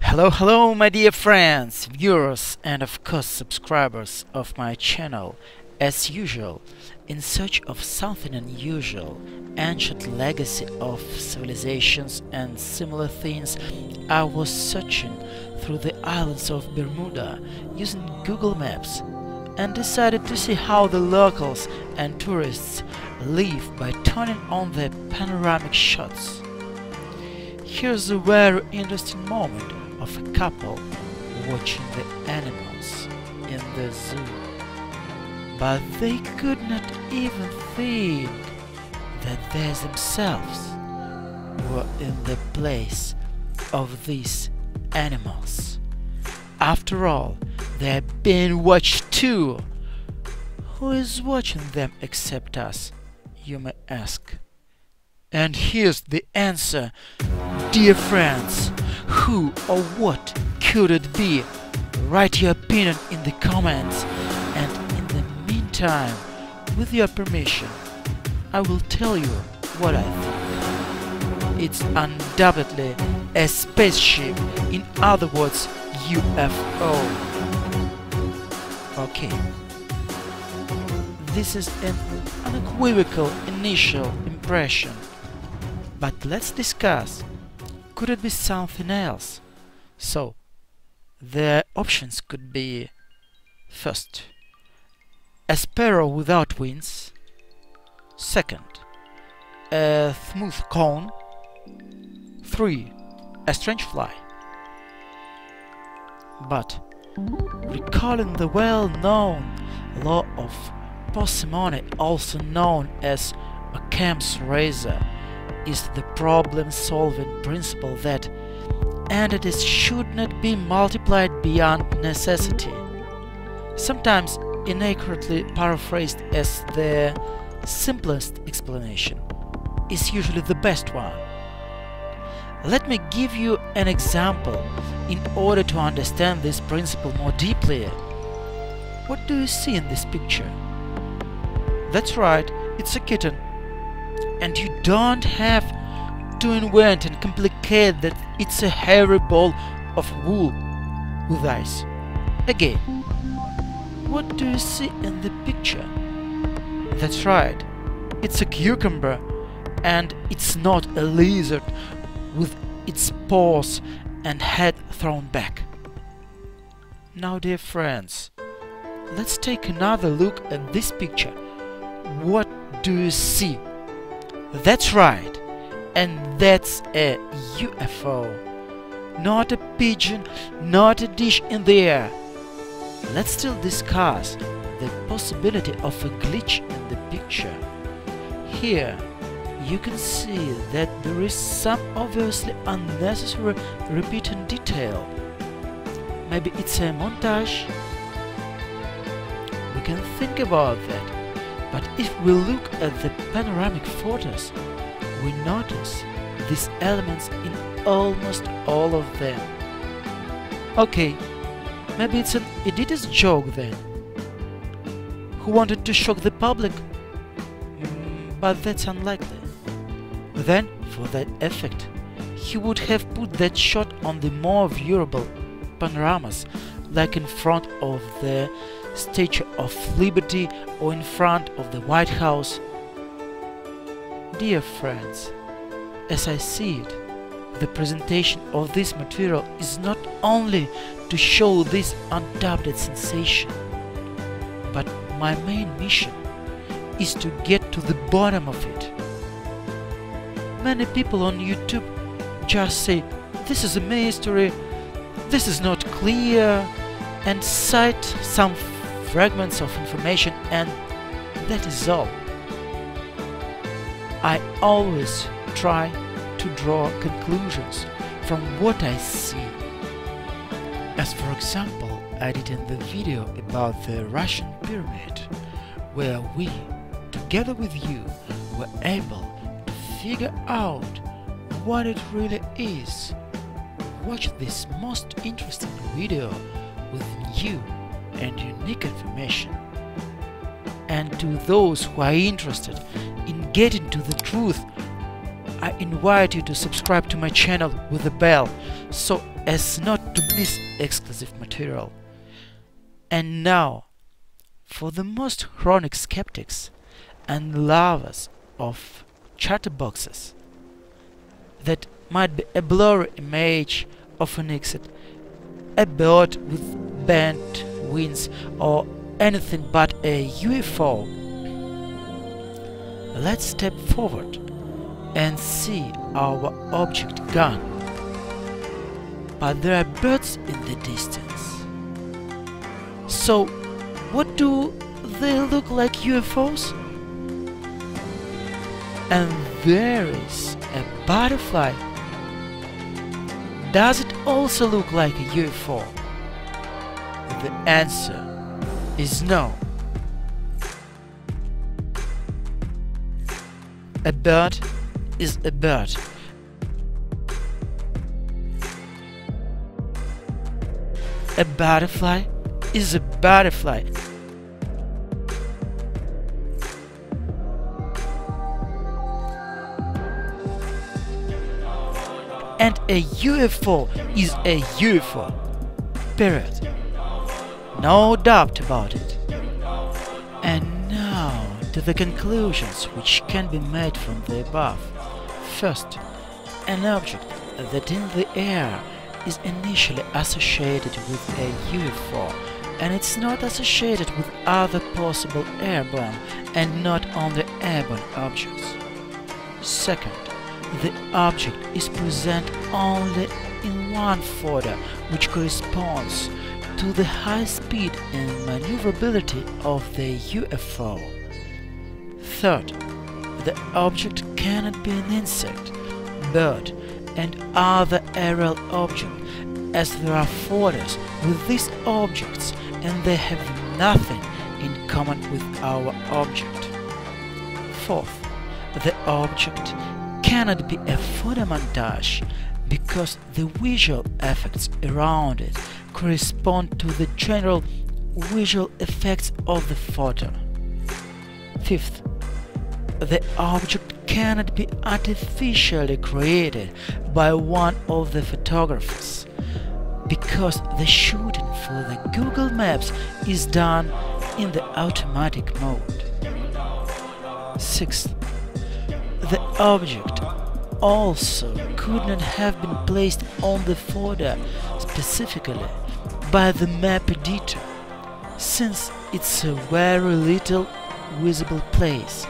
Hello, my dear friends, viewers, and of course subscribers of my channel. As usual, in search of something unusual, ancient legacy of civilizations and similar things, I was searching through the islands of Bermuda using Google Maps and decided to see how the locals and tourists live by turning on their panoramic shots. Here's a very interesting moment of a couple watching the animals in the zoo. But they could not even think that they themselves were in the place of these animals. After all, they are being watched too. Who is watching them except us, you may ask? And here's the answer, dear friends. Who or what could it be? Write your opinion in the comments, and in the meantime, with your permission, I will tell you what I think. It's undoubtedly a spaceship, in other words, UFO. Okay. This is an unequivocal initial impression, but let's discuss. Could it be something else? So, the options could be: first, a sparrow without wings; second, a smooth cone; 3, a strange fly. But, recalling the well-known law of parsimony, also known as Occam's razor, is the problem-solving principle that entities should not be multiplied beyond necessity, sometimes inaccurately paraphrased as the simplest explanation is usually the best one. Let me give you an example in order to understand this principle more deeply. What do you see in this picture? That's right, it's a kitten. And you don't have to invent and complicate that it's a hairy ball of wool with eyes. Again, what do you see in the picture? That's right, it's a cucumber, and it's not a lizard with its paws and head thrown back. Now, dear friends, let's take another look at this picture. What do you see? That's right, and that's a UFO. Not a pigeon, not a dish in the air. Let's still discuss the possibility of a glitch in the picture. Here, you can see that there is some obviously unnecessary repeating detail. Maybe it's a montage? We can think about that. But if we look at the panoramic photos, we notice these elements in almost all of them. Okay, maybe it's an editor's joke then, who wanted to shock the public, but that's unlikely. Then, for that effect, he would have put that shot on the more viewable panoramas, like in front of the Statue of Liberty or in front of the White House. Dear friends, as I see it, the presentation of this material is not only to show this undoubted sensation, but my main mission is to get to the bottom of it. Many people on YouTube just say, "This is a mystery, this is not clear," and cite some fragments of information, and that is all. I always try to draw conclusions from what I see. As for example, I did in the video about the Russian pyramid, where we, together with you, were able to figure out what it really is. Watch this most interesting video with new and unique information. And to those who are interested in getting to the truth, I invite you to subscribe to my channel with the bell, so as not to miss exclusive material. And now, for the most chronic skeptics and lovers of chatterboxes, that might be a blurry image of an exit, a bird with bent wings, or anything but a UFO. Let's step forward and see our object gone. But there are birds in the distance. So, what do they look like, UFOs? And there is a butterfly. Does it also look like a UFO? The answer is no. A bird is a bird. A butterfly is a butterfly. And a UFO is a UFO. Period. No doubt about it. And now to the conclusions which can be made from the above. First, an object that in the air is initially associated with a UFO, and it's not associated with other possible airborne and not only airborne objects. Second, the object is present only in one photo, which corresponds to the high speed and maneuverability of the UFO. Third, the object cannot be an insect, bird, and other aerial object, as there are photos with these objects and they have nothing in common with our object. Fourth, the object cannot be a photomontage because the visual effects around it correspond to the general visual effects of the photo. Fifth, the object cannot be artificially created by one of the photographers because the shooting for the Google Maps is done in the automatic mode. Sixth, the object also could not have been placed on the photo specifically by the map editor, since it's a very little visible place,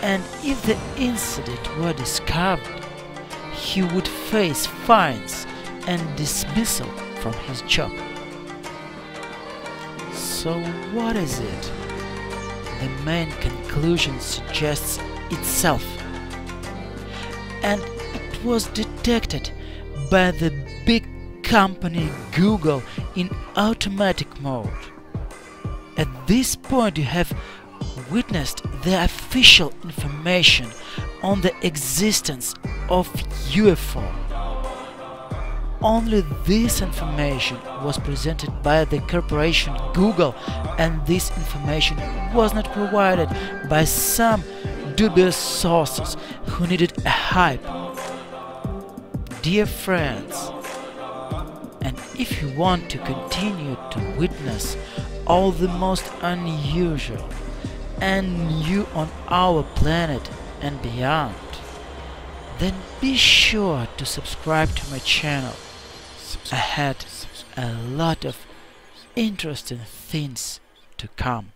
and if the incident were discovered, he would face fines and dismissal from his job. So what is it? The main conclusion suggests itself, and it was detected by the big company Google in automatic mode. At this point you have witnessed the official information on the existence of UFO. Only this information was presented by the corporation Google, and this information was not provided by some dubious sources who needed a hype. Dear friends, and if you want to continue to witness all the most unusual and new on our planet and beyond, then be sure to subscribe to my channel. I had a lot of interesting things to come.